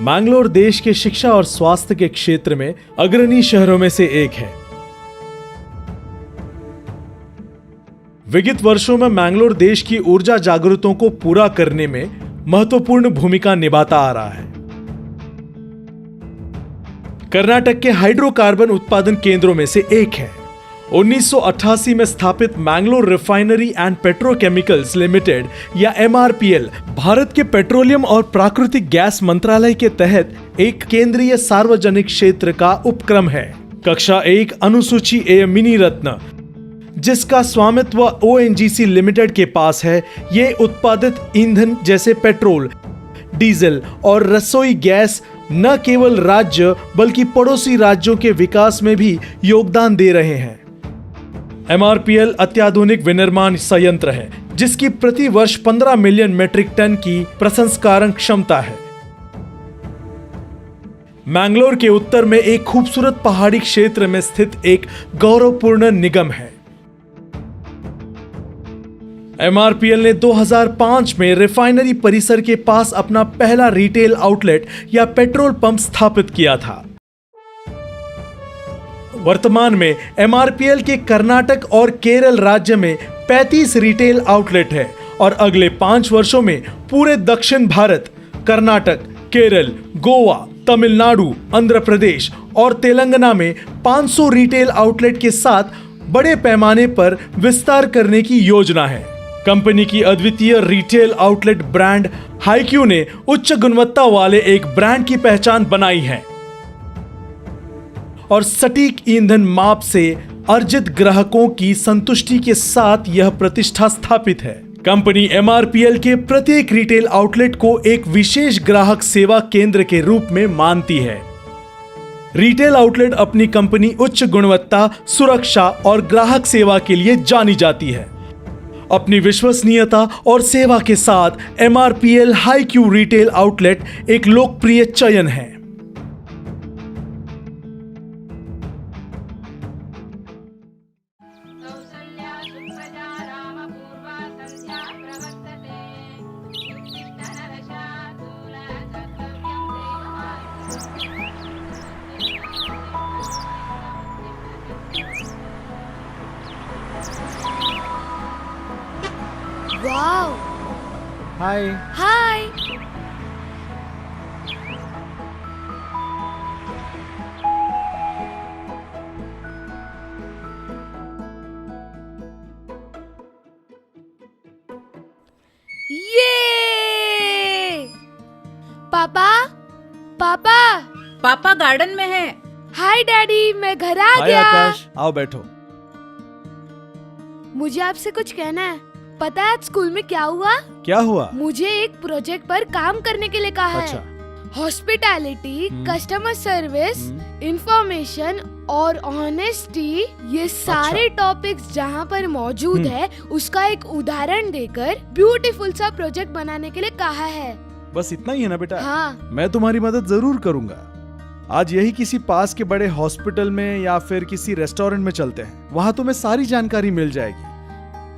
मैंगलोर देश के शिक्षा और स्वास्थ्य के क्षेत्र में अग्रणी शहरों में से एक है। विगत वर्षों में मैंगलोर देश की ऊर्जा जरूरतों को पूरा करने में महत्वपूर्ण भूमिका निभाता आ रहा है। कर्नाटक के हाइड्रोकार्बन उत्पादन केंद्रों में से एक है। 1988 में स्थापित Mangalore refinery and petrochemicals limited या MRPL भारत के पेट्रोलियम और प्राकृतिक गैस मंत्रालय के तहत एक केंद्रीय सार्वजनिक क्षेत्र का उपक्रम है। कक्षा 1 अनुसूची A मिनी रत्न, जिसका स्वामित्व ONGC लिमिटेड के पास है, ये उत्पादित ईंधन जैसे पेट्रोल, डीजल और रसोई गैस न केवल राज्य बल्कि पड़ोसी राज्यों के विकास में भी योगदान दे रहे हैं। MRPL अत्याधुनिक विनिर्माण संयंत्र है, जिसकी प्रति वर्ष 15 मिलियन मीट्रिक टन की प्रसंस्करण क्षमता है। मैंगलोर के उत्तर में एक खूबसूरत पहाड़ी क्षेत्र में स्थित एक गौरवपूर्ण निगम है। MRPL ने 2005 में रिफाइनरी परिसर के पास अपना पहला रिटेल आउटलेट या पेट्रोल पंप स्थापित किया था। वर्तमान में MRPL के कर्नाटक और केरल राज्य में 35 रिटेल आउटलेट है और अगले 5 वर्षों में पूरे दक्षिण भारत, कर्नाटक, केरल, गोवा, तमिलनाडु, आंध्र प्रदेश और तेलंगाना में 500 रिटेल आउटलेट के साथ बड़े पैमाने पर विस्तार करने की योजना है। कंपनी की अद्वितीय रिटेल आउटलेट ब्रांड हाईक्यू ने उच्च गुणवत्ता वाले एक ब्रांड की पहचान बनाई है और सटीक ईंधन माप से अर्जित ग्राहकों की संतुष्टि के साथ यह प्रतिष्ठा स्थापित है। कंपनी MRPL के प्रत्येक रिटेल आउटलेट को एक विशेष ग्राहक सेवा केंद्र के रूप में मानती है। रिटेल आउटलेट अपनी कंपनी उच्च गुणवत्ता, सुरक्षा और ग्राहक सेवा के लिए जानी जाती है। अपनी विश्वसनीयता और सेवा के साथ MRPL हाईक्यू रिटेल आउटलेट एक लोकप्रिय चयन है। वाओ! हाय। हाय! ये! पापा, पापा, पापा गार्डन में है। हाय डैडी, मैं घर आ हाय गया। आकाश, आओ बैठो। मुझे आपसे कुछ कहना है। पता है आज स्कूल में क्या हुआ? क्या हुआ? मुझे एक प्रोजेक्ट पर काम करने के लिए कहा अच्छा। है। हॉस्पिटैलिटी, कस्टमर सर्विस, इंफॉर्मेशन और ऑनेस्टी, ये सारे टॉपिक्स जहाँ पर मौजूद है उसका एक उदाहरण देकर ब्यूटीफुल सा प्रोजेक्ट बनाने के लिए कहा है। बस इतना ही है ना बेटा? हाँ। मैं तुम्हारी मदद जरूर करूंगा। आज यही किसी पास के बड़े हॉस्पिटल में या फिर किसी रेस्टोरेंट में चलते हैं, वहाँ तुम्हें सारी जानकारी मिल जाएगी।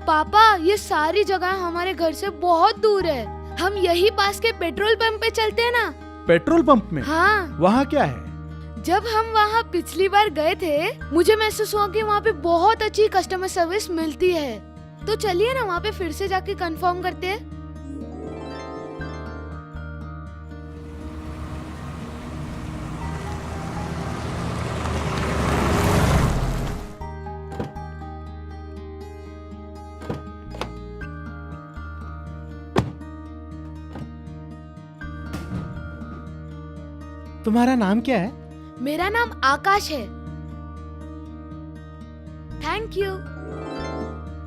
पापा, ये सारी जगह हमारे घर से बहुत दूर है। हम यही पास के पेट्रोल पंप पे चलते हैं ना। पेट्रोल पंप में? हाँ। वहाँ क्या है? जब हम वहाँ पिछली बार गए थे, मुझे महसूस हुआ कि वहाँ पे बहुत अच्छी कस्टमर सर्विस मिलती है। तो चलिए ना वहाँ पे फिर से जाके कंफर्म करते हैं। तुम्हारा नाम क्या है? मेरा नाम आकाश है। Thank you.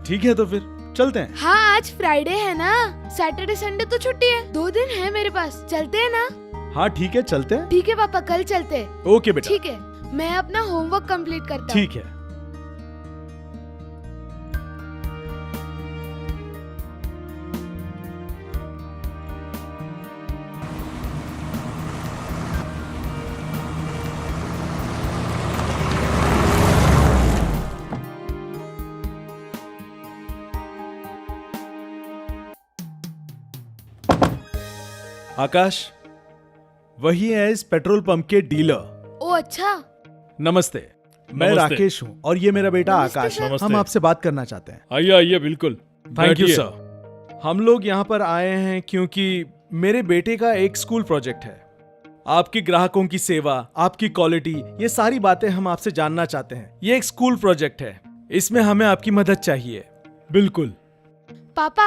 ठीक है, तो फिर चलते हैं। हाँ, आज फ्राइडे है ना, सैटरडे संडे तो छुट्टी है। 2 दिन है मेरे पास, चलते हैं ना? हाँ ठीक है, चलते हैं। ठीक है पापा, कल चलते हैं। ओके बेटा। ठीक है, मैं अपना होमवर्क कंप्लीट करता हूँ। ठीक है। आकाश, वही है इस पेट्रोल पंप के डीलर। ओ अच्छा। नमस्ते, मैं नमस्ते। राकेश हूँ और ये मेरा बेटा नमस्ते आकाश सर। है। नमस्ते। हम आपसे बात करना चाहते हैं। आइए आइए, बिल्कुल। थैंक यू बैठिए। सर। हम लोग यहाँ पर आए हैं क्योंकि मेरे बेटे का एक स्कूल प्रोजेक्ट है। आपकी ग्राहकों की सेवा, आपकी क्वालिटी, ये सारी बातें हम आपसे जानना चाहते हैं। ये एक स्कूल प्रोजेक्ट है, इसमें हमें आपकी मदद चाहिए। बिल्कुल। पापा,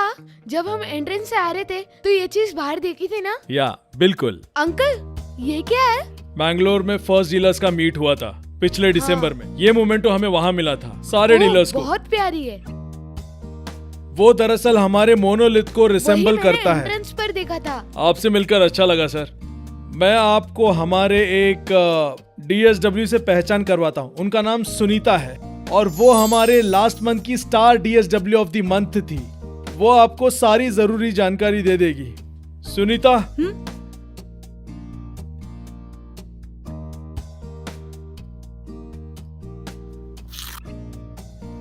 जब हम एंट्रेंस से आ रहे थे तो ये चीज बाहर देखी थी ना? या बिल्कुल। अंकल, ये क्या है? बैंगलोर में फर्स्ट डीलर्स का मीट हुआ था पिछले दिसंबर में। ये मोमेंटो हमें वहाँ मिला था, सारे ओ, डीलर्स को। बहुत प्यारी है। वो दरअसल हमारे मोनोलिथ को रिसेंबल करता है। एंट्रेंस पर देखा था। आपसे मिलकर अच्छा लगा सर। मैं आपको हमारे एक DSW से पहचान करवाता हूँ। उनका नाम सुनीता है और वो हमारे लास्ट मंथ की star DSW of the month थी। वो आपको सारी जरूरी जानकारी दे देगी। Sunita,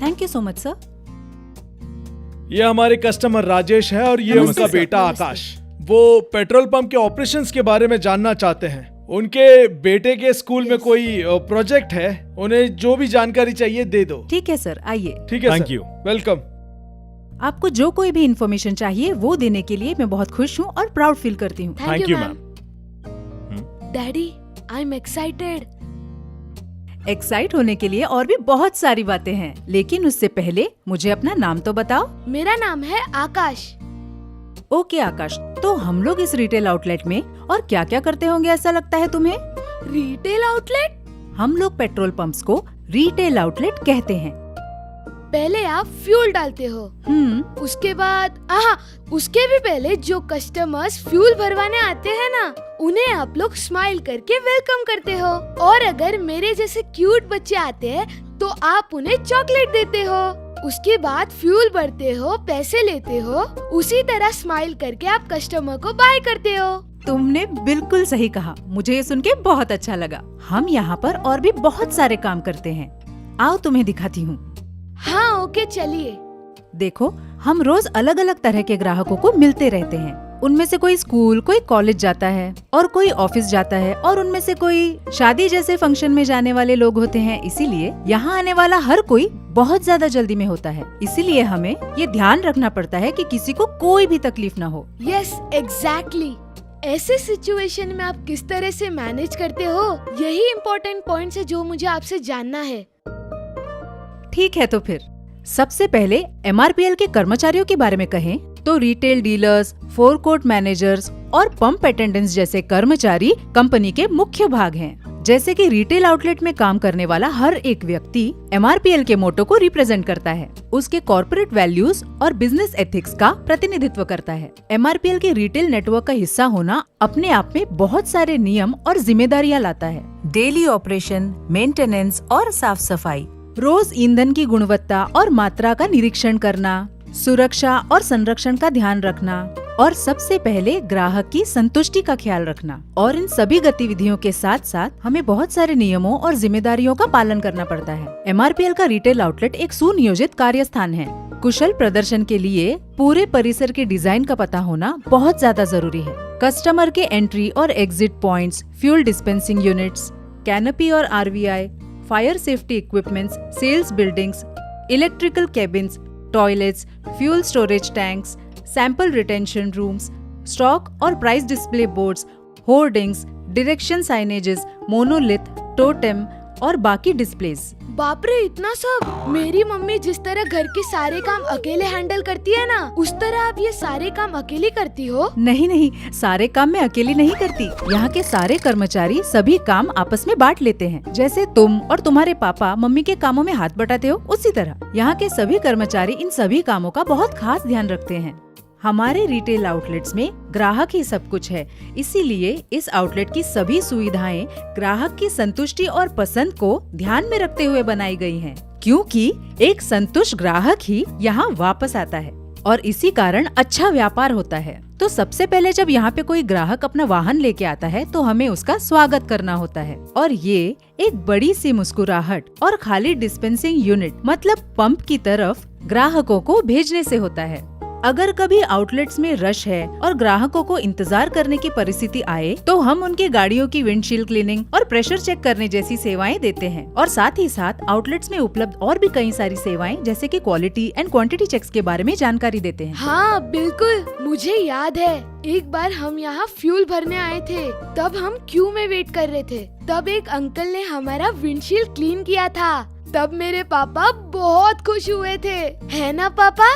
thank you so much sir. ये हमारे कस्टमर राजेश है और ये नमस्ते उनका सर, बेटा नमस्ते। आकाश। वो पेट्रोल पंप के ऑपरेशंस के बारे में जानना चाहते हैं। उनके बेटे के स्कूल में कोई प्रोजेक्ट है, उन्हें जो भी जानकारी चाहिए दे दो। ठीक है सर, आइए। ठीक है Thank सर। you। वेलकम। आपको जो कोई भी इन्फॉर्मेशन चाहिए वो देने के लिए मैं बहुत खुश हूँ और प्राउड फील करती हूँ। Thank you ma'am. Daddy, I am excited. Excite होने के लिए और भी बहुत सारी बातें हैं, लेकिन उससे पहले मुझे अपना नाम तो बताओ। मेरा नाम है आकाश। ओके आकाश, तो हम लोग इस रिटेल आउटलेट में और क्या क्या करते होंगे ऐसा लगता है तुम्हें? Retail outlet? हम लोग पेट्रोल पंप्स को रिटेल आउटलेट कहते हैं। पहले आप फ्यूल डालते हो, उसके बाद उसके भी पहले जो कस्टमर्स फ्यूल भरवाने आते हैं ना, उन्हें आप लोग स्माइल करके वेलकम करते हो। और अगर मेरे जैसे क्यूट बच्चे आते हैं तो आप उन्हें चॉकलेट देते हो। उसके बाद फ्यूल भरते हो, पैसे लेते हो, उसी तरह स्माइल करके आप कस्टमर को बाय करते हो। तुमने बिल्कुल सही कहा, मुझे ये सुन के बहुत अच्छा लगा। हम यहाँ पर और भी बहुत सारे काम करते हैं। आओ तुम्हें दिखाती हूँ। हाँ ओके, चलिए। देखो, हम रोज अलग अलग तरह के ग्राहकों को मिलते रहते हैं। उनमें से कोई स्कूल, कोई कॉलेज जाता है और कोई ऑफिस जाता है, और उनमें से कोई शादी जैसे फंक्शन में जाने वाले लोग होते हैं। इसीलिए यहाँ आने वाला हर कोई बहुत ज्यादा जल्दी में होता है। इसीलिए हमें ये ध्यान रखना पड़ता है कि किसी को कोई भी तकलीफ ना हो। Yes exactly. ऐसे सिचुएशन में आप किस तरह से मैनेज करते हो, यही इम्पोर्टेंट पॉइंट्स है जो मुझे आपसे जानना है। ठीक है, तो फिर सबसे पहले MRPL के कर्मचारियों के बारे में कहें तो रिटेल डीलर्स, फोरकोर्ट मैनेजर्स और पंप अटेंडेंट्स जैसे कर्मचारी कंपनी के मुख्य भाग हैं। जैसे कि रिटेल आउटलेट में काम करने वाला हर एक व्यक्ति MRPL के मोटो को रिप्रेजेंट करता है, उसके कॉर्पोरेट वैल्यूज और बिजनेस एथिक्स का प्रतिनिधित्व करता है। MRPL के रिटेल नेटवर्क का हिस्सा होना अपने आप में बहुत सारे नियम और जिम्मेदारियां लाता है। डेली ऑपरेशन, मेंटेनेंस और साफ सफाई, रोज ईंधन की गुणवत्ता और मात्रा का निरीक्षण करना, सुरक्षा और संरक्षण का ध्यान रखना और सबसे पहले ग्राहक की संतुष्टि का ख्याल रखना। और इन सभी गतिविधियों के साथ साथ हमें बहुत सारे नियमों और जिम्मेदारियों का पालन करना पड़ता है। MRPL का रिटेल आउटलेट एक सुनियोजित कार्य स्थान है। कुशल प्रदर्शन के लिए पूरे परिसर के डिजाइन का पता होना बहुत ज्यादा जरूरी है। कस्टमर के एंट्री और exit points, fuel dispensing units, canopy और RVI, fire safety equipments, sales buildings, electrical cabins, toilets, fuel storage tanks, sample retention rooms, stock और price display boards, hoardings, direction signages, monolith, totem और बाकी displays. बाप रे, इतना सब! मेरी mummy जिस तरह घर के सारे काम अकेले हैंडल करती है ना, उस तरह आप ये सारे काम अकेले करती हो? नहीं, सारे काम मैं अकेली नहीं करती। यहाँ के सारे कर्मचारी सभी काम आपस में बांट लेते हैं। जैसे तुम और तुम्हारे पापा मम्मी के कामों में हाथ बटाते हो, उसी तरह यहाँ के सभी कर्मचारी इन सभी कामों का बहुत खास ध्यान रखते हैं। हमारे रिटेल आउटलेट्स में ग्राहक ही सब कुछ है, इसीलिए इस आउटलेट की सभी सुविधाएं ग्राहक की संतुष्टि और पसंद को ध्यान में रखते हुए बनाई गई हैं, क्योंकि एक संतुष्ट ग्राहक ही यहाँ वापस आता है और इसी कारण अच्छा व्यापार होता है। तो सबसे पहले जब यहाँ पे कोई ग्राहक अपना वाहन लेके आता है तो हमें उसका स्वागत करना होता है, और ये एक बड़ी सी मुस्कुराहट और खाली डिस्पेंसिंग यूनिट मतलब पंप की तरफ ग्राहकों को भेजने से होता है। अगर कभी आउटलेट्स में रश है और ग्राहकों को इंतजार करने की परिस्थिति आए तो हम उनकी गाड़ियों की विंडशील्ड क्लीनिंग और प्रेशर चेक करने जैसी सेवाएं देते हैं और साथ ही साथ आउटलेट्स में उपलब्ध और भी कई सारी सेवाएं जैसे कि क्वालिटी एंड क्वांटिटी चेक्स के बारे में जानकारी देते हैं। हाँ बिल्कुल, मुझे याद है एक बार हम यहाँ फ्यूल भरने आए थे, तब हम क्यू में वेट कर रहे थे। तब एक अंकल ने हमारा विंडशील्ड क्लीन किया था। तब मेरे पापा बहुत खुश हुए थे, है ना पापा?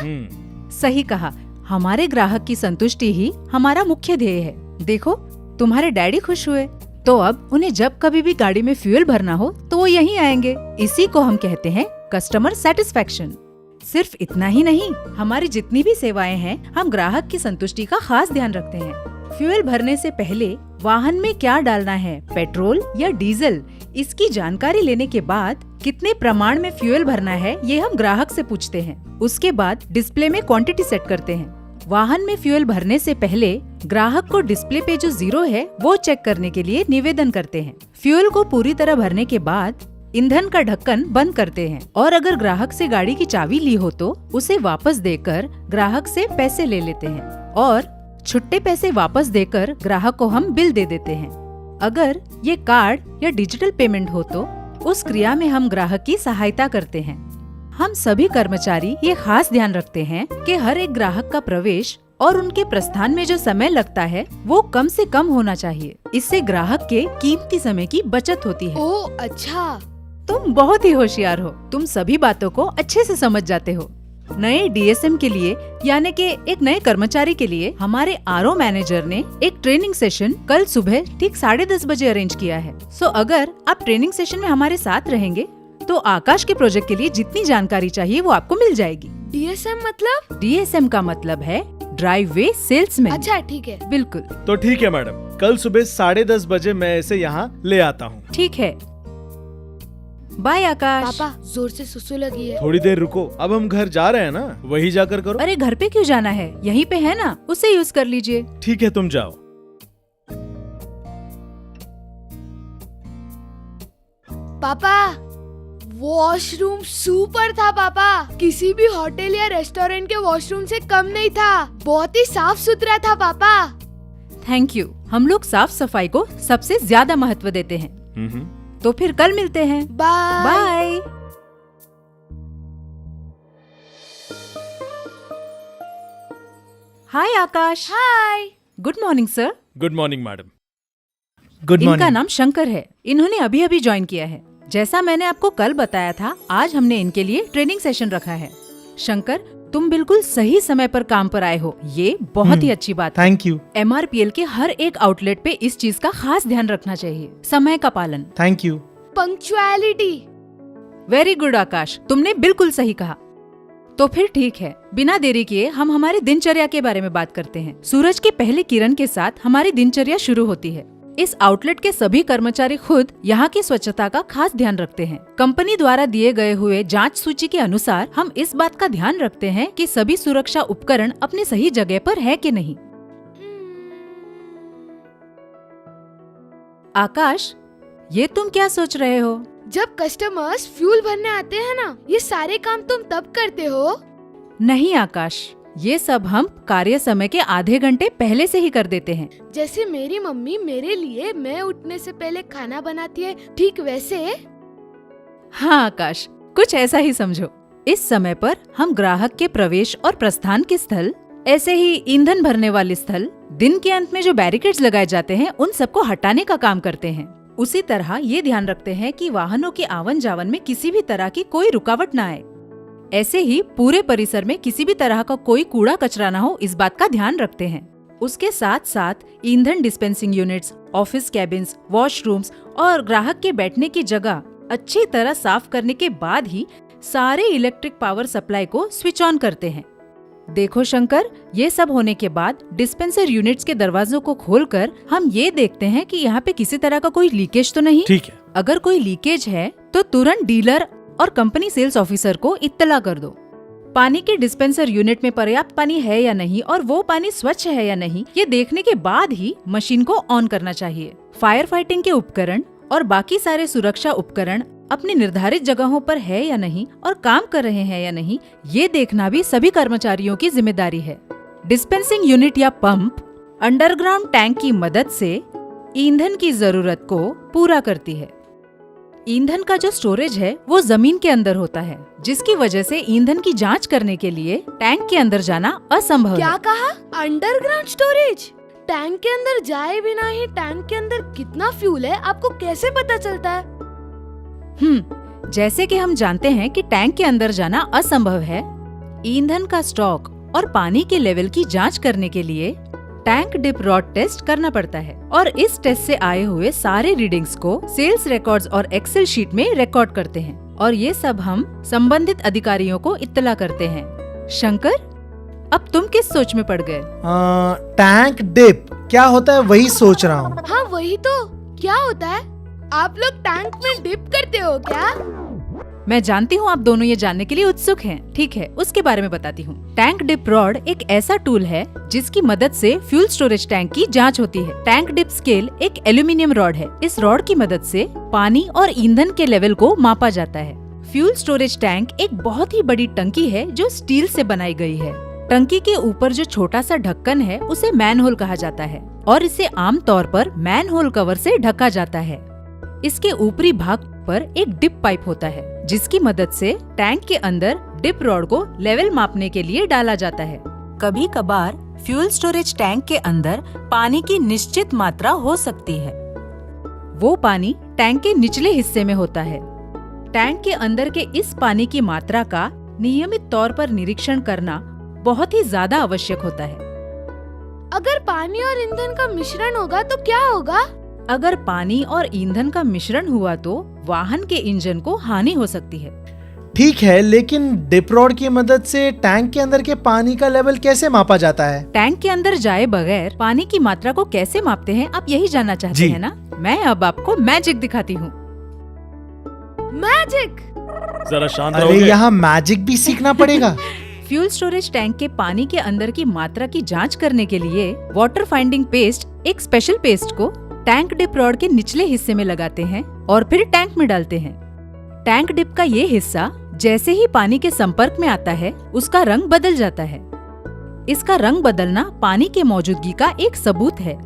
सही कहा, हमारे ग्राहक की संतुष्टि ही हमारा मुख्य ध्येय है। देखो, तुम्हारे डैडी खुश हुए, तो अब उन्हें जब कभी भी गाड़ी में फ्यूल भरना हो तो वो यहीं आएंगे। इसी को हम कहते हैं कस्टमर सेटिस्फेक्शन। सिर्फ इतना ही नहीं, हमारी जितनी भी सेवाएं हैं, हम ग्राहक की संतुष्टि का खास ध्यान रखते हैं। फ्यूल भरने से पहले वाहन में क्या डालना है, पेट्रोल या डीजल, इसकी जानकारी लेने के बाद कितने प्रमाण में फ्यूल भरना है ये हम ग्राहक से पूछते हैं। उसके बाद डिस्प्ले में क्वांटिटी सेट करते हैं। वाहन में फ्यूल भरने से पहले ग्राहक को डिस्प्ले पे जो 0 है वो चेक करने के लिए निवेदन करते हैं। फ्यूल को पूरी तरह भरने के बाद ईंधन का ढक्कन बंद करते हैं और अगर ग्राहक से गाड़ी की चाबी ली हो तो उसे वापस देकर ग्राहक से पैसे ले लेते हैं और छुट्टे पैसे वापस देकर ग्राहक को हम बिल दे देते हैं। अगर ये कार्ड या डिजिटल पेमेंट हो तो उस क्रिया में हम ग्राहक की सहायता करते हैं। हम सभी कर्मचारी ये खास ध्यान रखते हैं कि हर एक ग्राहक का प्रवेश और उनके प्रस्थान में जो समय लगता है वो कम से कम होना चाहिए। इससे ग्राहक के कीमती समय की बचत होती है। ओ अच्छा, तुम बहुत ही होशियार हो, तुम सभी बातों को अच्छे से समझ जाते हो। नए डीएसएम के लिए यानी कि एक नए कर्मचारी के लिए हमारे आरओ मैनेजर ने एक ट्रेनिंग सेशन कल सुबह ठीक 10:30 बजे अरेंज किया है। सो अगर आप ट्रेनिंग सेशन में हमारे साथ रहेंगे तो आकाश के प्रोजेक्ट के लिए जितनी जानकारी चाहिए वो आपको मिल जाएगी। डीएसएम मतलब? डीएसएम का मतलब है ड्राइव वे सेल्समैन। अच्छा ठीक है। बिल्कुल। तो ठीक है मैडम, कल सुबह 10:30 बजे मैं इसे यहाँ ले आता हूँ। ठीक है, बाय आकाश। पापा जोर से सुसु लगी है। थोड़ी देर रुको, अब हम घर जा रहे हैं ना, वही जाकर करो। अरे घर पे क्यों जाना है, यहीं पे है ना, उसे यूज कर लीजिए। ठीक है, तुम जाओ। पापा वॉशरूम सुपर था पापा, किसी भी होटल या रेस्टोरेंट के वॉशरूम से कम नहीं था, बहुत ही साफ सुथरा था पापा। थैंक यू, हम लोग साफ सफाई को सबसे ज्यादा महत्व देते हैं। तो फिर कल मिलते हैं। Bye bye. Hi Akash. Hi. Good morning sir. Good morning madam. Good इनका मॉर्निंग। नाम शंकर है, इन्होंने अभी अभी ज्वाइन किया है। जैसा मैंने आपको कल बताया था, आज हमने इनके लिए ट्रेनिंग सेशन रखा है। शंकर, तुम बिल्कुल सही समय पर काम पर आए हो, ये बहुत ही अच्छी बात है। Thank you. MRPL के हर एक आउटलेट पे इस चीज का खास ध्यान रखना चाहिए, समय का पालन। Thank you. Punctuality. Very good Akash, तुमने बिल्कुल सही कहा। तो फिर ठीक है, बिना देरी किए हम हमारी दिनचर्या के बारे में बात करते हैं। सूरज के पहले किरण के साथ हमारी दिनचर्या शुरू होती है। इस आउटलेट के सभी कर्मचारी खुद यहाँ की स्वच्छता का खास ध्यान रखते हैं। कंपनी द्वारा दिए गए हुए जांच सूची के अनुसार हम इस बात का ध्यान रखते हैं कि सभी सुरक्षा उपकरण अपने सही जगह पर है कि नहीं। आकाश, ये तुम क्या सोच रहे हो? जब कस्टमर्स फ्यूल भरने आते हैं ना, ये सारे काम तुम तब करते हो? नहीं आकाश, ये सब हम कार्य समय के आधे घंटे पहले से ही कर देते हैं। जैसे मेरी मम्मी मेरे लिए मैं उठने से पहले खाना बनाती है, ठीक वैसे। हाँ आकाश, कुछ ऐसा ही समझो। इस समय पर हम ग्राहक के प्रवेश और प्रस्थान के स्थल, ऐसे ही ईंधन भरने वाले स्थल, दिन के अंत में जो बैरिकेड्स लगाए जाते हैं उन सबको हटाने का काम करते हैं। उसी तरह ये ध्यान रखते हैं कि वाहनों के आवन जावन में किसी भी तरह की कोई रुकावट न आए। ऐसे ही पूरे परिसर में किसी भी तरह का कोई कूड़ा कचरा न हो, इस बात का ध्यान रखते हैं। उसके साथ साथ ईंधन dispensing units, office cabins, washrooms और ग्राहक के बैठने की जगह अच्छी तरह साफ करने के बाद ही सारे इलेक्ट्रिक पावर सप्लाई को स्विच ऑन करते हैं। देखो शंकर, ये सब होने के बाद डिस्पेंसर यूनिट्स के दरवाजों को खोलकर हम ये देखते हैं कि यहाँ पे किसी तरह का कोई लीकेज तो नहीं। ठीक है। अगर कोई लीकेज है तो तुरंत डीलर और कंपनी सेल्स ऑफिसर को इत्तला कर दो। पानी के डिस्पेंसर यूनिट में पर्याप्त पानी है या नहीं और वो पानी स्वच्छ है या नहीं, ये देखने के बाद ही मशीन को ऑन करना चाहिए। फायर फाइटिंग के उपकरण और बाकी सारे सुरक्षा उपकरण अपनी निर्धारित जगहों पर है या नहीं और काम कर रहे हैं या नहीं, ये देखना भी सभी कर्मचारियों की जिम्मेदारी है। डिस्पेंसिंग यूनिट या पंप अंडरग्राउंड टैंक की मदद से ईंधन की जरूरत को पूरा करती है। ईंधन का जो स्टोरेज है वो जमीन के अंदर होता है, जिसकी वजह से ईंधन की जांच करने के लिए टैंक के अंदर जाना असंभव क्या है। कहा? Underground storage? टैंक के अंदर जाए बिना ही टैंक के अंदर कितना फ्यूल है आपको कैसे पता चलता है? जैसे कि हम जानते हैं कि टैंक के अंदर जाना असंभव है, ईंधन का स्टॉक और पानी के लेवल की जांच करने के लिए टैंक डिप रॉड टेस्ट करना पड़ता है और इस टेस्ट से आए हुए सारे रीडिंग्स को सेल्स रिकॉर्ड्स और एक्सेल शीट में रिकॉर्ड करते हैं और ये सब हम संबंधित अधिकारियों को इत्तला करते हैं। शंकर, अब तुम किस सोच में पड़ गए? टैंक डिप क्या होता है वही सोच रहा हूँ। हाँ वही तो, क्या होता है? आप लोग टैंक में डिप करते हो क्या? मैं जानती हूँ आप दोनों ये जानने के लिए उत्सुक हैं। ठीक है, उसके बारे में बताती हूँ। टैंक डिप रॉड एक ऐसा टूल है जिसकी मदद से फ्यूल स्टोरेज टैंक की जांच होती है। टैंक डिप स्केल एक एल्यूमिनियम रॉड है। इस रॉड की मदद से पानी और ईंधन के लेवल को मापा जाता है। फ्यूल स्टोरेज टैंक एक बहुत ही बड़ी टंकी है जो स्टील से बनाई गई है। टंकी के ऊपर जो छोटा सा ढक्कन है उसे मैनहोल कहा जाता है और इसे आमतौर पर मैनहोल कवर से ढका जाता है। इसके ऊपरी भाग पर एक डिप पाइप होता है जिसकी मदद से टैंक के अंदर डिप रॉड को लेवल मापने के लिए डाला जाता है। कभी कभार फ्यूल स्टोरेज टैंक के अंदर पानी की निश्चित मात्रा हो सकती है। वो पानी टैंक के निचले हिस्से में होता है। टैंक के अंदर के इस पानी की मात्रा का नियमित तौर पर निरीक्षण करना बहुत ही ज्यादा आवश्यक होता है। अगर पानी और ईंधन का मिश्रण होगा तो क्या होगा? अगर पानी और ईंधन का मिश्रण हुआ तो वाहन के इंजन को हानि हो सकती है। ठीक है, लेकिन डिप रॉड की मदद से टैंक के अंदर के पानी का लेवल कैसे मापा जाता है? टैंक के अंदर जाए बगैर पानी की मात्रा को कैसे मापते हैं, आप यही जानना चाहते जी। हैं ना? मैं अब आपको मैजिक दिखाती हूँ। मैजिक? जरा शांत अरे रहोगे? यहाँ मैजिक भी सीखना पड़ेगा। फ्यूल स्टोरेज टैंक के पानी के अंदर की मात्रा की जांच करने के लिए वाटर फाइंडिंग पेस्ट, एक स्पेशल पेस्ट को टैंक डिप रॉड के निचले हिस्से में लगाते हैं और फिर टैंक में डालते हैं। टैंक डिप का ये हिस्सा जैसे ही पानी के संपर्क में आता है उसका रंग बदल जाता है। इसका रंग बदलना पानी के मौजूदगी का एक सबूत है।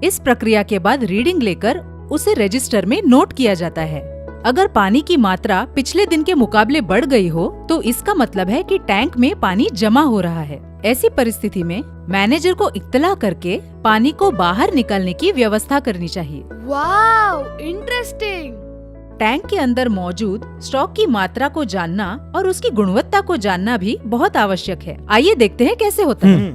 इस प्रक्रिया के बाद रीडिंग लेकर उसे रजिस्टर में नोट किया जाता है। अगर पानी की मात्रा पिछले दिन के मुकाबले बढ़ गई हो तो इसका मतलब है कि टैंक में पानी जमा हो रहा है। ऐसी परिस्थिति में मैनेजर को इत्तला करके पानी को बाहर निकालने की व्यवस्था करनी चाहिए। Wow, interesting. टैंक के अंदर मौजूद स्टॉक की मात्रा को जानना और उसकी गुणवत्ता को जानना भी बहुत आवश्यक है। आइए देखते हैं कैसे होता है।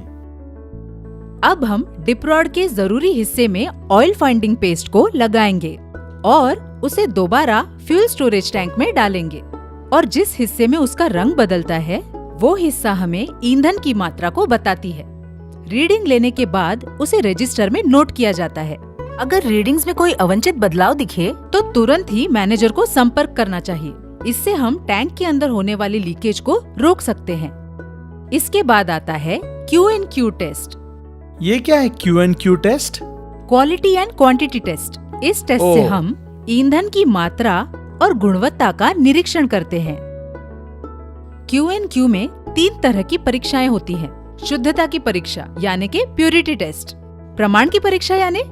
अब हम डिप रॉड के जरूरी हिस्से में ऑयल फाइंडिंग पेस्ट को लगाएंगे और उसे दोबारा फ्यूल स्टोरेज टैंक में डालेंगे और जिस हिस्से में उसका रंग बदलता है वो हिस्सा हमें ईंधन की मात्रा को बताती है। रीडिंग लेने के बाद उसे रजिस्टर में नोट किया जाता है। अगर रीडिंग्स में कोई अवांछित बदलाव दिखे तो तुरंत ही मैनेजर को संपर्क करना चाहिए। इससे हम टैंक के अंदर होने वाली लीकेज को रोक सकते हैं। इसके बाद आता है Q&Q टेस्ट। ये क्या है Q&Q test? Quality and quantity test. इस टेस्ट से हम ईंधन की मात्रा और गुणवत्ता का निरीक्षण करते हैं। Q&Q में 3 तरह की परीक्षाएं होती हैं। शुद्धता की परीक्षा यानी कि प्योरिटी टेस्ट, प्रमाण की परीक्षा यानी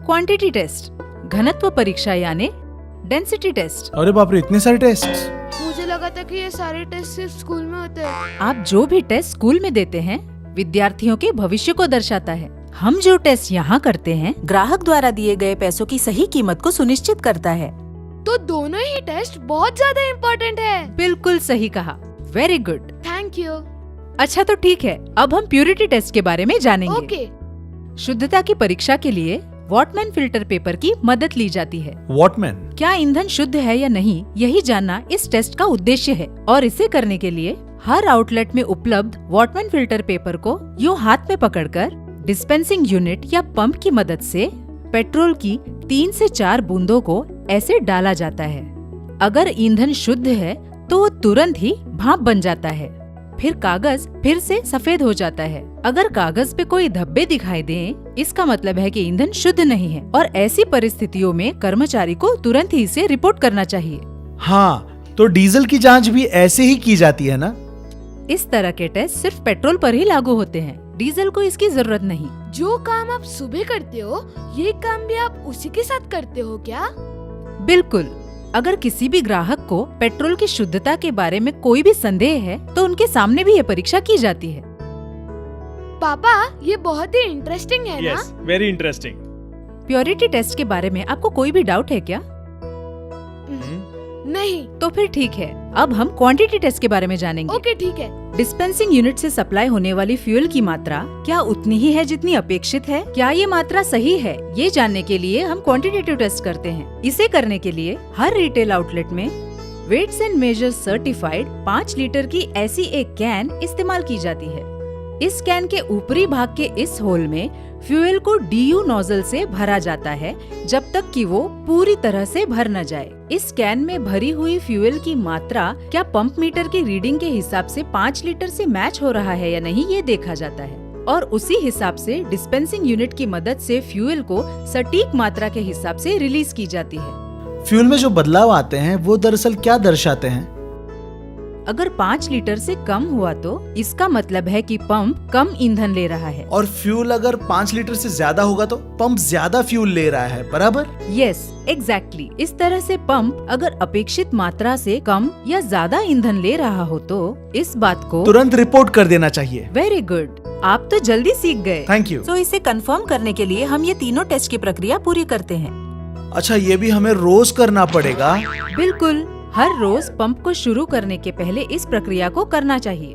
क्वांटिटी टेस्ट, घनत्व परीक्षा यानी डेंसिटी टेस्ट। अरे बाप रे, इतने सारे टेस्ट। मुझे लगा था कि ये सारे टेस्ट सिर्फ स्कूल में होते हैं। आप जो भी टेस्ट स्कूल में देते हैं विद्यार्थियों के भविष्य को दर्शाता है। हम जो टेस्ट यहाँ करते हैं ग्राहक द्वारा दिए गए पैसों की सही कीमत को सुनिश्चित करता है। तो दोनों ही टेस्ट बहुत ज्यादा इम्पोर्टेंट है। बिल्कुल सही कहा, वेरी गुड। Thank you. अच्छा तो ठीक है, अब हम प्योरिटी टेस्ट के बारे में जानेंगे। ओके। शुद्धता की परीक्षा के लिए वॉटमैन फिल्टर पेपर की मदद ली जाती है। वॉटमैन? क्या ईंधन शुद्ध है या नहीं, यही जानना इस टेस्ट का उद्देश्य है और इसे करने के लिए हर आउटलेट में उपलब्ध वॉटमैन फिल्टर पेपर को यूं हाथ में पकड़कर डिस्पेंसिंग यूनिट या पंप की मदद से पेट्रोल की 3 से 4 बूंदों को ऐसे डाला जाता है। अगर ईंधन शुद्ध है तो वो तुरंत ही भाप बन जाता है। फिर कागज फिर से सफेद हो जाता है। अगर कागज पे कोई धब्बे दिखाई दें, इसका मतलब है कि ईंधन शुद्ध नहीं है और ऐसी परिस्थितियों में कर्मचारी को तुरंत ही इसे रिपोर्ट करना चाहिए। हाँ, तो डीजल की जांच भी ऐसे ही की जाती है ना? इस तरह के टेस्ट सिर्फ पेट्रोल पर ही लागू होते हैं, डीजल को इसकी जरूरत नहीं। जो काम आप सुबह करते हो, ये काम भी आप उसी के साथ करते हो क्या? बिल्कुल। अगर किसी भी ग्राहक को पेट्रोल की शुद्धता के बारे में कोई भी संदेह है तो उनके सामने भी ये परीक्षा की जाती है। पापा, ये बहुत ही इंटरेस्टिंग है yes, very interesting. Purity test के बारे में आपको कोई भी डाउट है क्या? ना? नहीं। तो फिर ठीक है, अब हम क्वांटिटी टेस्ट के बारे में जानेंगे। ओके, ठीक है। डिस्पेंसिंग यूनिट से सप्लाई होने वाली फ्यूल की मात्रा क्या उतनी ही है जितनी अपेक्षित है? क्या ये मात्रा सही है? ये जानने के लिए हम क्वांटिटेटिव टेस्ट करते हैं। इसे करने के लिए हर रिटेल आउटलेट में weights and measures certified 5 litre की ऐसी एक कैन इस्तेमाल की जाती है। इस कैन के ऊपरी भाग के इस होल में फ्यूल को डीयू नोजल से भरा जाता है जब तक कि वो पूरी तरह से भर न जाए। इस कैन में भरी हुई फ्यूल की मात्रा क्या पंप मीटर की रीडिंग के हिसाब से 5 लीटर से मैच हो रहा है या नहीं, ये देखा जाता है और उसी हिसाब से डिस्पेंसिंग यूनिट की मदद से फ्यूल को सटीक मात्रा के हिसाब से रिलीज की जाती है। फ्यूल में जो बदलाव आते हैं वो दरअसल क्या दर्शाते हैं? अगर 5 लीटर से कम हुआ तो इसका मतलब है कि पंप कम ईंधन ले रहा है। और फ्यूल अगर 5 लीटर से ज्यादा होगा तो पंप ज्यादा फ्यूल ले रहा है, बराबर? Yes, exactly. इस तरह से पंप अगर अपेक्षित मात्रा से कम या ज्यादा ईंधन ले रहा हो तो इस बात को तुरंत रिपोर्ट कर देना चाहिए। वेरी गुड, आप तो जल्दी सीख गए। Thank you. तो इसे कंफर्म करने के लिए हम ये तीनों टेस्ट की प्रक्रिया पूरी करते हैं। अच्छा, ये भी हमें रोज करना पड़ेगा? बिल्कुल, हर रोज पंप को शुरू करने के पहले इस प्रक्रिया को करना चाहिए।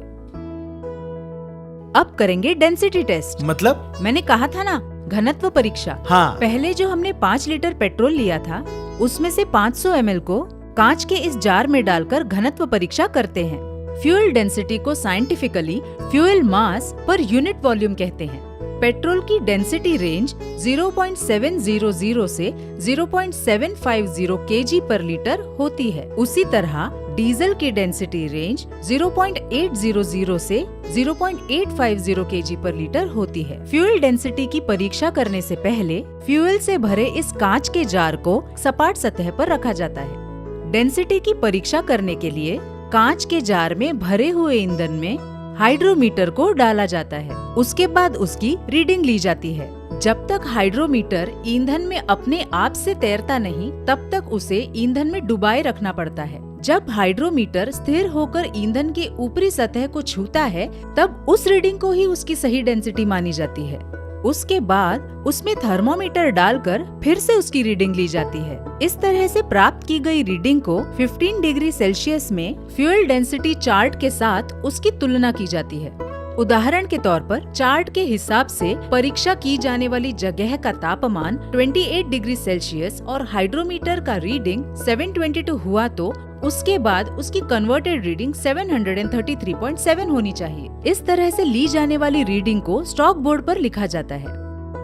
अब करेंगे डेंसिटी टेस्ट। मतलब? मैंने कहा था ना, घनत्व परीक्षा। हाँ। पहले जो हमने 5 लीटर पेट्रोल लिया था उसमें से 500 ml को कांच के इस जार में डालकर घनत्व परीक्षा करते हैं। फ्यूल डेंसिटी को साइंटिफिकली फ्यूल मास पर यूनिट वॉल्यूम कहते हैं। पेट्रोल की डेंसिटी रेंज 0.700 से 0.750 kg पर लीटर होती है। उसी तरह डीजल की डेंसिटी रेंज 0.800 से 0.850 kg पर लीटर होती है। फ्यूल डेंसिटी की परीक्षा करने से पहले फ्यूल से भरे इस कांच के जार को सपाट सतह पर रखा जाता है। डेंसिटी की परीक्षा करने के लिए कांच के जार में भरे हुए ईंधन में हाइड्रोमीटर को डाला जाता है। उसके बाद उसकी रीडिंग ली जाती है। जब तक हाइड्रोमीटर ईंधन में अपने आप से तैरता नहीं, तब तक उसे ईंधन में डुबाए रखना पड़ता है। जब हाइड्रोमीटर स्थिर होकर ईंधन के ऊपरी सतह को छूता है, तब उस रीडिंग को ही उसकी सही डेंसिटी मानी जाती है। उसके बाद उसमें थर्मोमीटर डालकर फिर से उसकी रीडिंग ली जाती है। इस तरह से प्राप्त की गई रीडिंग को 15 डिग्री सेल्सियस में फ्यूल डेंसिटी चार्ट के साथ उसकी तुलना की जाती है। उदाहरण के तौर पर चार्ट के हिसाब से परीक्षा की जाने वाली जगह का तापमान 28 डिग्री सेल्सियस और हाइड्रोमीटर का रीडिंग 722 हुआ तो उसके बाद उसकी कन्वर्टेड रीडिंग 733.7 होनी चाहिए। इस तरह से ली जाने वाली रीडिंग को स्टॉक बोर्ड पर लिखा जाता है।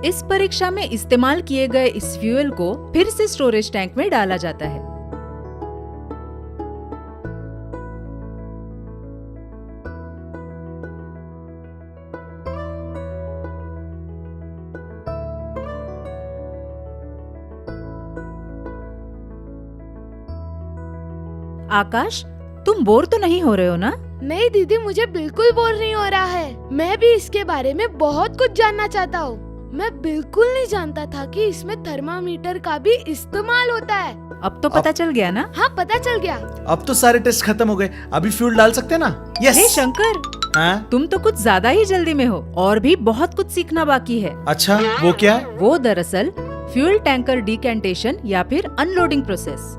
इस परीक्षा में इस्तेमाल किए गए इस फ्यूल को फिर से स्टोरेज टैंक में डाला जाता है। आकाश, तुम बोर तो नहीं हो रहे हो ना? नहीं दीदी, मुझे बिल्कुल बोर नहीं हो रहा है। मैं भी इसके बारे में बहुत कुछ जानना चाहता हूँ। मैं बिल्कुल नहीं जानता था कि इसमें थर्मामीटर का भी इस्तेमाल होता है। अब तो पता चल गया ना? हाँ, पता चल गया। अब तो सारे टेस्ट खत्म हो गए, अभी फ्यूल डाल सकते हैं ना? यस। हे शंकर, हाँ? तुम तो कुछ ज्यादा ही जल्दी में हो और भी बहुत कुछ सीखना बाकी है। अच्छा, वो क्या है? वो दरअसल फ्यूल टैंकर डिकैंटेशन या फिर unloading process.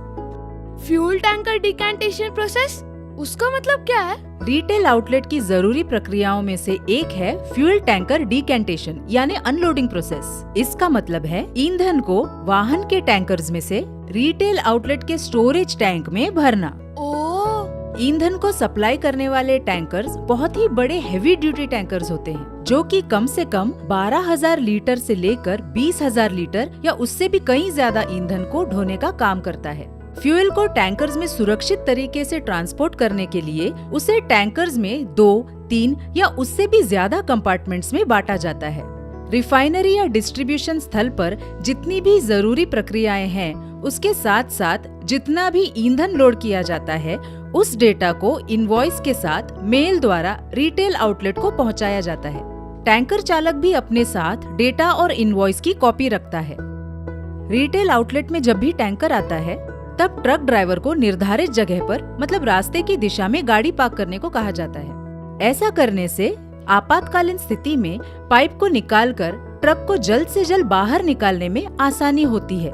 Fuel tanker decantation process, उसका मतलब क्या है? रिटेल आउटलेट की जरूरी प्रक्रियाओं में से एक है फ्यूल टैंकर डिकैंटेशन यानी अनलोडिंग प्रोसेस। इसका मतलब है ईंधन को वाहन के टैंकर्स में से रिटेल आउटलेट के स्टोरेज टैंक में भरना। ओह, ईंधन को सप्लाई करने वाले टैंकर्स बहुत ही बड़े हेवी ड्यूटी टैंकर्स होते हैं, जो कि कम से कम 12,000 लीटर से लेकर 20,000 लीटर या उससे भी कहीं ज्यादा ईंधन को ढोने का काम करता है। फ्यूल को टैंकर्स में सुरक्षित तरीके से ट्रांसपोर्ट करने के लिए उसे टैंकर्स में 2, 3 या उससे भी ज्यादा कंपार्टमेंट्स में बांटा जाता है। रिफाइनरी या डिस्ट्रीब्यूशन स्थल पर जितनी भी जरूरी प्रक्रियाएं हैं, उसके साथ साथ जितना भी ईंधन लोड किया जाता है, उस डेटा को इनवॉइस के साथ मेल द्वारा रिटेल आउटलेट को पहुंचाया जाता है। टैंकर चालक भी अपने साथ डेटा और इनवॉइस की कॉपी रखता है। रिटेल आउटलेट में जब भी टैंकर आता है, तब ट्रक ड्राइवर को निर्धारित जगह पर मतलब रास्ते की दिशा में गाड़ी पार्क करने को कहा जाता है। ऐसा करने से आपातकालीन स्थिति में पाइप को निकालकर ट्रक को जल्द से जल्द बाहर निकालने में आसानी होती है।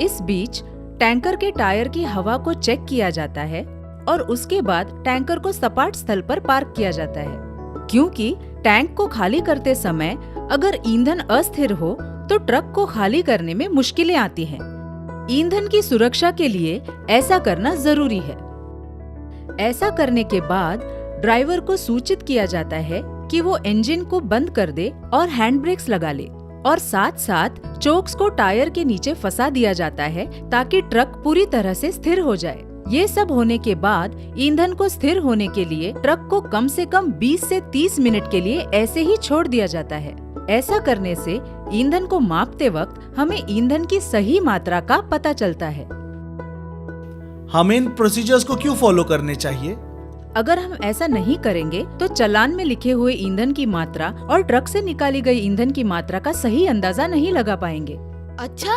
इस बीच टैंकर के टायर की हवा को चेक किया जाता है और उसके बाद टैंकर को सपाट स्थल पर पार्क किया जाता है, क्योंकि टैंक को खाली करते समय अगर ईंधन अस्थिर हो तो ट्रक को खाली करने में मुश्किलें आती हैं। ईंधन की सुरक्षा के लिए ऐसा करना जरूरी है। ऐसा करने के बाद ड्राइवर को सूचित किया जाता है कि वो इंजन को बंद कर दे और हैंड ब्रेक्स लगा ले, और साथ साथ चोक्स को टायर के नीचे फंसा दिया जाता है ताकि ट्रक पूरी तरह से स्थिर हो जाए। ये सब होने के बाद ईंधन को स्थिर होने के लिए ट्रक को कम से कम 20 से 30 मिनट के लिए ऐसे ही छोड़ दिया जाता है। ऐसा करने से ईंधन को मापते वक्त हमें ईंधन की सही मात्रा का पता चलता है। हमें इन प्रोसीजर्स को क्यों फॉलो करने चाहिए? अगर हम ऐसा नहीं करेंगे तो चालान में लिखे हुए ईंधन की मात्रा और ट्रक से निकाली गई ईंधन की मात्रा का सही अंदाजा नहीं लगा पाएंगे। अच्छा,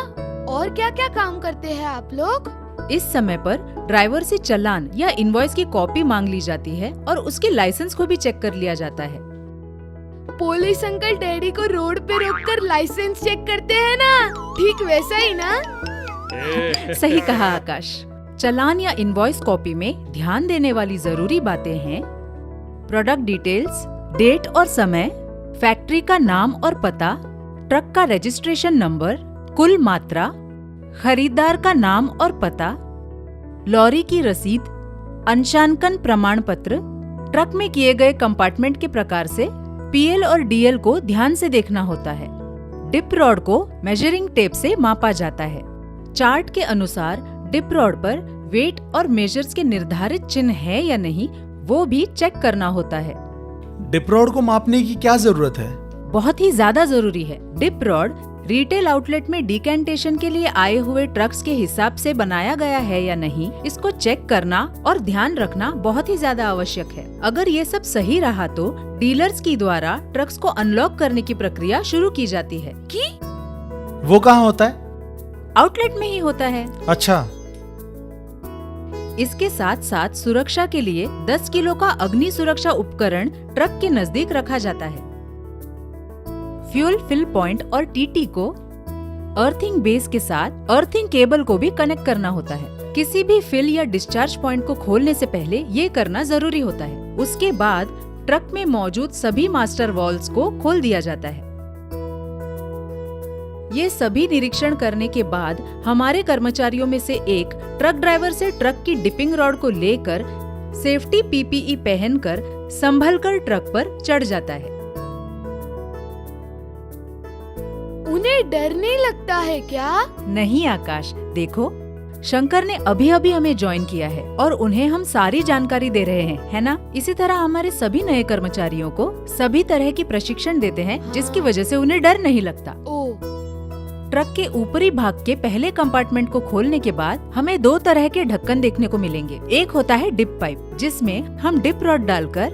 और क्या क्या काम करते हैं आप लोग? इस समय पर ड्राइवर से चालान या इनवॉइस की कॉपी मांग ली जाती है और उसके लाइसेंस को भी चेक कर लिया जाता है। पुलिस अंकल डैडी को रोड पे रोककर लाइसेंस चेक करते हैं ना, ठीक वैसा ही ना? सही कहा आकाश। चालान या इनवॉइस कॉपी में ध्यान देने वाली जरूरी बातें हैं: प्रोडक्ट डिटेल्स, डेट और समय, फैक्ट्री का नाम और पता, ट्रक का रजिस्ट्रेशन नंबर, कुल मात्रा, खरीदार का नाम और पता, लॉरी की रसीद, अंशांकन प्रमाण पत्र, ट्रक में किए गए कंपार्टमेंट के प्रकार से पीएल और डीएल को ध्यान से देखना होता है। डिप रॉड को मेजरिंग टेप से मापा जाता है। चार्ट के अनुसार डिप रॉड पर वेट और मेजर्स के निर्धारित चिन्ह है या नहीं, वो भी चेक करना होता है। डिप रॉड को मापने की क्या जरूरत है? बहुत ही ज्यादा जरूरी है। डिप रॉड रिटेल आउटलेट में डिकेंटेशन के लिए आए हुए ट्रक्स के हिसाब से बनाया गया है या नहीं, इसको चेक करना और ध्यान रखना बहुत ही ज्यादा आवश्यक है। अगर ये सब सही रहा तो डीलर्स की द्वारा ट्रक्स को अनलॉक करने की प्रक्रिया शुरू की जाती है। वो कहाँ होता है? आउटलेट में ही होता है। अच्छा। इसके साथ साथ सुरक्षा के लिए 10 किलो का अग्नि सुरक्षा उपकरण ट्रक के नजदीक रखा जाता है। फ्यूल फिल पॉइंट और टीटी को अर्थिंग बेस के साथ अर्थिंग केबल को भी कनेक्ट करना होता है। किसी भी फिल या डिस्चार्ज पॉइंट को खोलने से पहले ये करना जरूरी होता है। उसके बाद ट्रक में मौजूद सभी मास्टर वाल्व्स को खोल दिया जाता है। ये सभी निरीक्षण करने के बाद हमारे कर्मचारियों में से एक ट्रक ड्राइवर से ट्रक की डिपिंग रॉड को लेकर सेफ्टी पीपीई पहनकर संभलकर ट्रक पर चढ़ जाता है। उन्हें डर नहीं लगता है क्या? नहीं आकाश, देखो शंकर ने अभी अभी हमें ज्वाइन किया है और उन्हें हम सारी जानकारी दे रहे हैं, है ना? इसी तरह हमारे सभी नए कर्मचारियों को सभी तरह की प्रशिक्षण देते हैं, जिसकी वजह से उन्हें डर नहीं लगता। ट्रक के ऊपरी भाग के पहले कंपार्टमेंट को खोलने के बाद हमें 2 तरह के ढक्कन देखने को मिलेंगे। एक होता है डिप पाइप, जिसमें हम डिप रॉड डालकर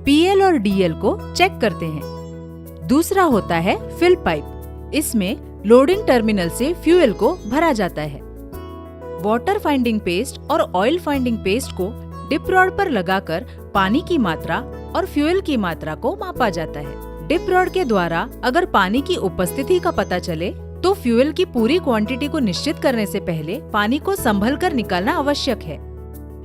पीएल और डीएल को चेक करते हैं। दूसरा होता है फिल पाइप, इसमें लोडिंग टर्मिनल से फ्यूल को भरा जाता है। वाटर फाइंडिंग पेस्ट और ऑयल फाइंडिंग पेस्ट को डिप रॉड पर लगाकर पानी की मात्रा और फ्यूल की मात्रा को मापा जाता है। डिप रॉड के द्वारा अगर पानी की उपस्थिति का पता चले तो फ्यूल की पूरी क्वांटिटी को निश्चित करने से पहले पानी को संभल कर निकालना आवश्यक है।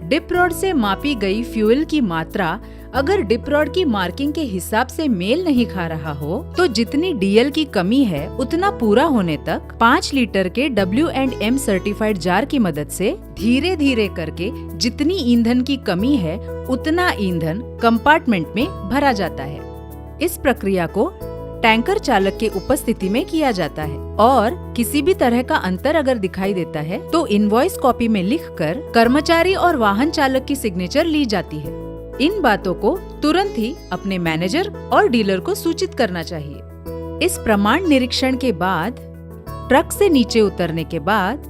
डिप रॉड से मापी गई फ्यूल की मात्रा अगर डिप रॉड की मार्किंग के हिसाब से मेल नहीं खा रहा हो तो जितनी डीएल की कमी है उतना पूरा होने तक 5 लीटर के W&M सर्टिफाइड जार की मदद से धीरे धीरे करके जितनी ईंधन की कमी है उतना ईंधन कंपार्टमेंट में भरा जाता है। इस प्रक्रिया को टैंकर चालक के उपस्थिति में किया जाता है और किसी भी तरह का अंतर अगर दिखाई देता है तो इनवॉइस कॉपी में लिखकर कर्मचारी और वाहन चालक की सिग्नेचर ली जाती है। इन बातों को तुरंत ही अपने मैनेजर और डीलर को सूचित करना चाहिए। इस प्रमाण निरीक्षण के बाद ट्रक से नीचे उतरने के बाद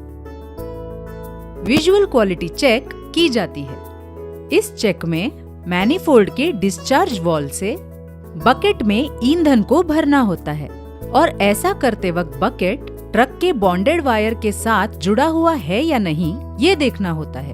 विजुअल क्वालिटी चेक की जाती है। इस चेक में मैनिफोल्ड के डिस्चार्ज वाल्व से बकेट में ईंधन को भरना होता है और ऐसा करते वक्त बकेट ट्रक के बॉन्डेड वायर के साथ जुड़ा हुआ है या नहीं ये देखना होता है।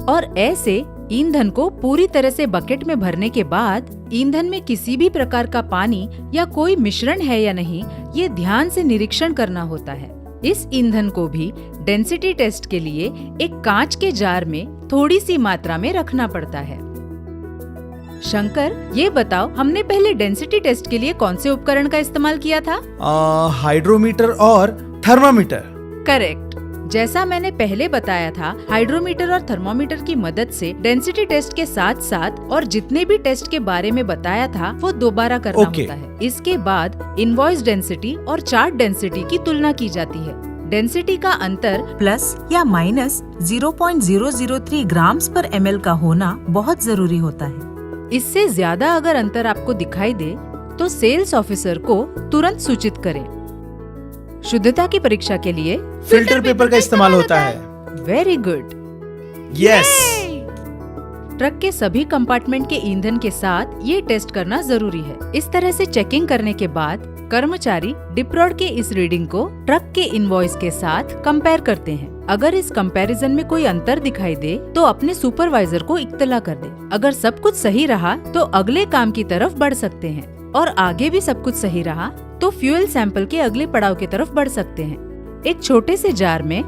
और ऐसे ईंधन को पूरी तरह से बकेट में भरने के बाद ईंधन में किसी भी प्रकार का पानी या कोई मिश्रण है या नहीं ये ध्यान से निरीक्षण करना होता है। इस ईंधन को भी डेंसिटी टेस्ट के लिए एक कांच के जार में थोड़ी सी मात्रा में रखना पड़ता है। शंकर, ये बताओ हमने पहले डेंसिटी टेस्ट के लिए कौन से उपकरण का इस्तेमाल किया था? हाइड्रोमीटर और थर्मामीटर। करेक्ट। जैसा मैंने पहले बताया था, हाइड्रोमीटर और थर्मोमीटर की मदद से डेंसिटी टेस्ट के साथ साथ और जितने भी टेस्ट के बारे में बताया था वो दोबारा करना होता है। इसके बाद इनवॉइस डेंसिटी और चार्ट डेंसिटी की तुलना की जाती है। डेंसिटी का अंतर प्लस या माइनस 0.003 ग्राम्स पर ml का होना बहुत जरूरी होता है। इससे ज्यादा अगर अंतर आपको दिखाई दे तो सेल्स ऑफिसर को तुरंत सूचित करें। शुद्धता की परीक्षा के लिए फिल्टर पेपर का इस्तेमाल होता है। Very good. यस। ट्रक के सभी कंपार्टमेंट के ईंधन के साथ ये टेस्ट करना जरूरी है। इस तरह से चेकिंग करने के बाद कर्मचारी डिप्रॉड के इस रीडिंग को ट्रक के इनवॉइस के साथ कंपेयर करते हैं। अगर इस कंपैरिजन में कोई अंतर दिखाई दे तो अपने सुपरवाइजर को इत्तला कर दे। अगर सब कुछ सही रहा तो अगले काम की तरफ बढ़ सकते हैं और आगे भी सब कुछ सही रहा तो फ्यूल सैंपल के अगले पड़ाव की तरफ बढ़ सकते हैं। एक छोटे से जार में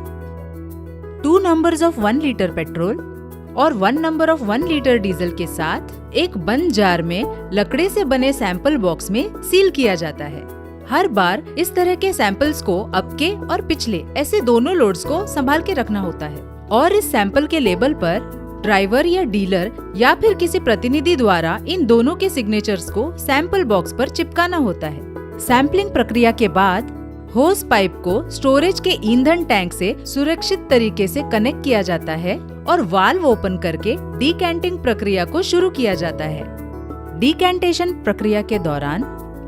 2 नंबर्स ऑफ 1 लीटर पेट्रोल और 1 नंबर ऑफ 1 लीटर डीजल के साथ एक बंद जार में लकड़े से बने सैंपल बॉक्स में सील किया जाता है। हर बार इस तरह के सैंपल्स को अब के और पिछले ऐसे दोनों लोड्स को संभाल के रखना होता है और इस सैंपल के लेबल पर ड्राइवर या डीलर या फिर किसी प्रतिनिधि द्वारा इन दोनों के सिग्नेचर्स को सैंपल बॉक्स पर चिपकाना होता है। सैंपलिंग प्रक्रिया के बाद होस पाइप को स्टोरेज के ईंधन टैंक से सुरक्षित तरीके से कनेक्ट किया जाता है और वाल्व ओपन करके डीकैंटिंग प्रक्रिया को शुरू किया जाता है। डीकैंटेशन प्रक्रिया के दौरान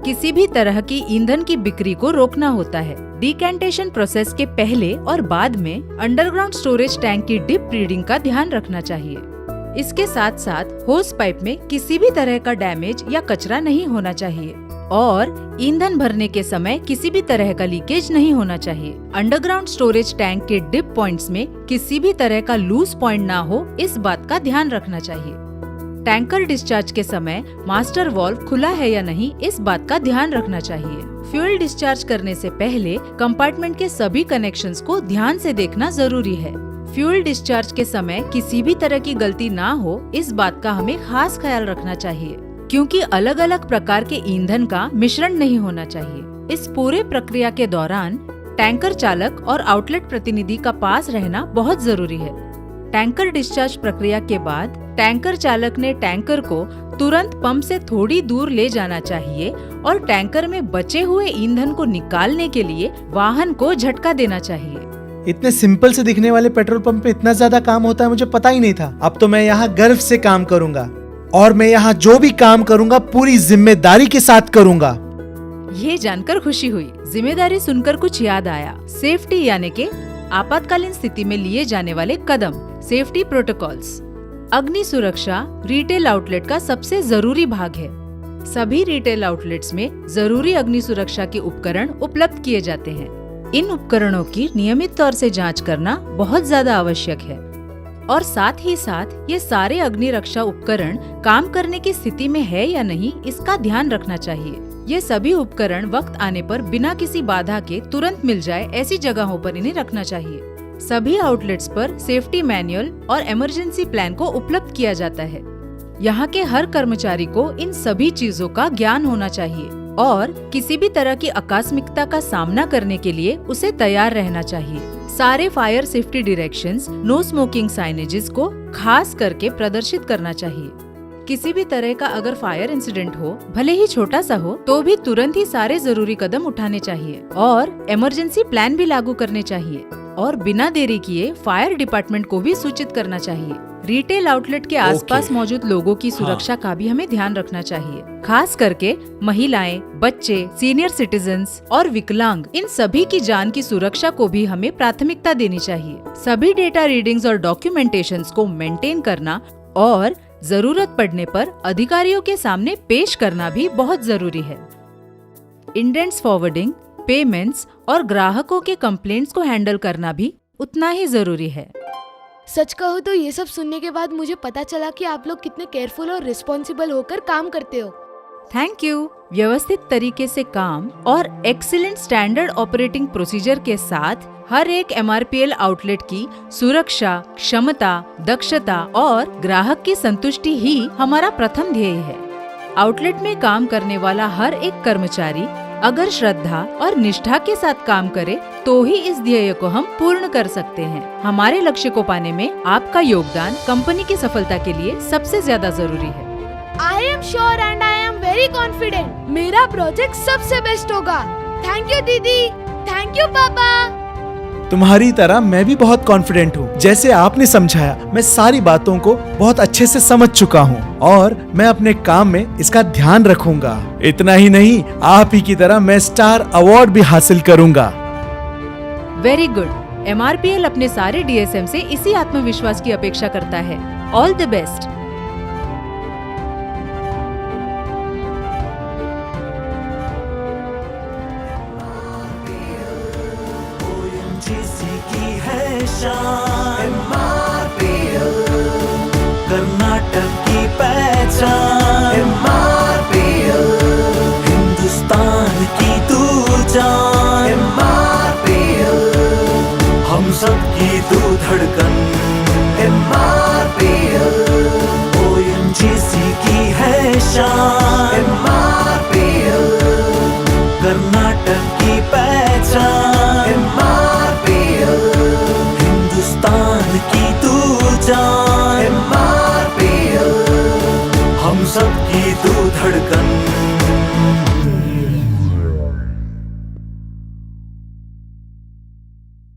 किसी भी तरह की ईंधन की बिक्री को रोकना होता है। डीकैंटेशन प्रोसेस के पहले और बाद में अंडरग्राउंड स्टोरेज टैंक की डिप रीडिंग का ध्यान रखना चाहिए। इसके साथ साथ होस पाइप में किसी भी तरह का डैमेज या कचरा नहीं होना चाहिए और ईंधन भरने के समय किसी भी तरह का लीकेज नहीं होना चाहिए। अंडरग्राउंड स्टोरेज टैंक के डिप पॉइंट्स में किसी भी तरह का लूज पॉइंट ना हो, इस बात का ध्यान रखना चाहिए। टैंकर डिस्चार्ज के समय मास्टर वाल्व खुला है या नहीं, इस बात का ध्यान रखना चाहिए। फ्यूल डिस्चार्ज करने से पहले कंपार्टमेंट के सभी कनेक्शंस को ध्यान से देखना जरूरी है। फ्यूल डिस्चार्ज के समय किसी भी तरह की गलती ना हो, इस बात का हमें खास ख्याल रखना चाहिए क्योंकि अलग अलग प्रकार के ईंधन का मिश्रण नहीं होना चाहिए। इस पूरे प्रक्रिया के दौरान टैंकर चालक और आउटलेट प्रतिनिधि का पास रहना बहुत जरूरी है। टैंकर डिस्चार्ज प्रक्रिया के बाद टैंकर चालक ने टैंकर को तुरंत पंप से थोड़ी दूर ले जाना चाहिए और टैंकर में बचे हुए ईंधन को निकालने के लिए वाहन को झटका देना चाहिए। इतने सिंपल से दिखने वाले पेट्रोल पंप पे इतना ज्यादा काम होता है, मुझे पता ही नहीं था। अब तो मैं यहाँ गर्व से काम करूंगा और मैं यहाँ जो भी काम करूंगा पूरी जिम्मेदारी के साथ करूंगा। ये जानकर खुशी हुई। जिम्मेदारी सुनकर कुछ याद आया। सेफ्टी यानी के आपातकालीन स्थिति में लिए जाने वाले कदम, सेफ्टी प्रोटोकॉल्स। अग्नि सुरक्षा रिटेल आउटलेट का सबसे जरूरी भाग है। सभी रिटेल आउटलेट्स में जरूरी अग्नि सुरक्षा के उपकरण उपलब्ध किए जाते हैं। इन उपकरणों की नियमित तौर से जांच करना बहुत ज्यादा आवश्यक है और साथ ही साथ ये सारे अग्नि रक्षा उपकरण काम करने की स्थिति में है या नहीं, इसका ध्यान रखना चाहिए। ये सभी उपकरण वक्त आने पर बिना किसी बाधा के तुरंत मिल जाए, ऐसी जगहों पर इन्हें रखना चाहिए। सभी आउटलेट्स पर सेफ्टी मैनुअल और इमरजेंसी प्लान को उपलब्ध किया जाता है। यहाँ के हर कर्मचारी को इन सभी चीजों का ज्ञान होना चाहिए और किसी भी तरह की आकस्मिकता का सामना करने के लिए उसे तैयार रहना चाहिए। सारे fire safety directions, no smoking signages को खास करके प्रदर्शित करना चाहिए। किसी भी तरह का अगर फायर इंसिडेंट हो, भले ही छोटा सा हो, तो भी तुरंत ही सारे जरूरी कदम उठाने चाहिए और इमरजेंसी प्लान भी लागू करने चाहिए और बिना देरी किए फायर डिपार्टमेंट को भी सूचित करना चाहिए। रिटेल आउटलेट के आसपास मौजूद लोगों की सुरक्षा का भी हमें ध्यान रखना चाहिए, खास करके महिलाएं, बच्चे, सीनियर सिटीजन्स और विकलांग, इन सभी की जान की सुरक्षा को भी हमें प्राथमिकता देनी चाहिए। सभी डेटा रीडिंग्स और डॉक्यूमेंटेशंस को मेंटेन करना और जरूरत पड़ने पर अधिकारियों के सामने पेश करना भी बहुत जरूरी है। इंडेंट्स फॉरवर्डिंग, पेमेंट्स और ग्राहकों के कंप्लेंट्स को हैंडल करना भी उतना ही जरूरी है। सच कहूँ तो ये सब सुनने के बाद मुझे पता चला कि आप लोग कितने केयरफुल और रिस्पॉन्सिबल होकर काम करते हो। Thank you. व्यवस्थित तरीके से काम और एक्सीलेंट स्टैंडर्ड ऑपरेटिंग प्रोसीजर के साथ हर एक MRPL आउटलेट की सुरक्षा, क्षमता, दक्षता और ग्राहक की संतुष्टि ही हमारा प्रथम ध्येय है। आउटलेट में काम करने वाला हर एक कर्मचारी अगर श्रद्धा और निष्ठा के साथ काम करे तो ही इस ध्येय को हम पूर्ण कर सकते हैं। हमारे लक्ष्य को पाने में आपका योगदान कंपनी की सफलता के लिए सबसे ज्यादा जरूरी है। I am sure and I am very confident मेरा प्रोजेक्ट सबसे बेस्ट होगा। थैंक यू दीदी, थैंक यू पापा। तुम्हारी तरह मैं भी बहुत कॉन्फिडेंट हूँ। जैसे आपने समझाया, मैं सारी बातों को बहुत अच्छे से समझ चुका हूँ और मैं अपने काम में इसका ध्यान रखूंगा। इतना ही नहीं, आप ही की तरह मैं स्टार अवार्ड भी हासिल करूंगा। Very good. MRPL अपने सारे DSM से इसी आत्मविश्वास की अपेक्षा करता है। All the best. कर्नाटक की पहचान MRPL, हिंदुस्तान की तू जान MRPL, हम सब की तू धड़कन MRPL, ONGC की है शान।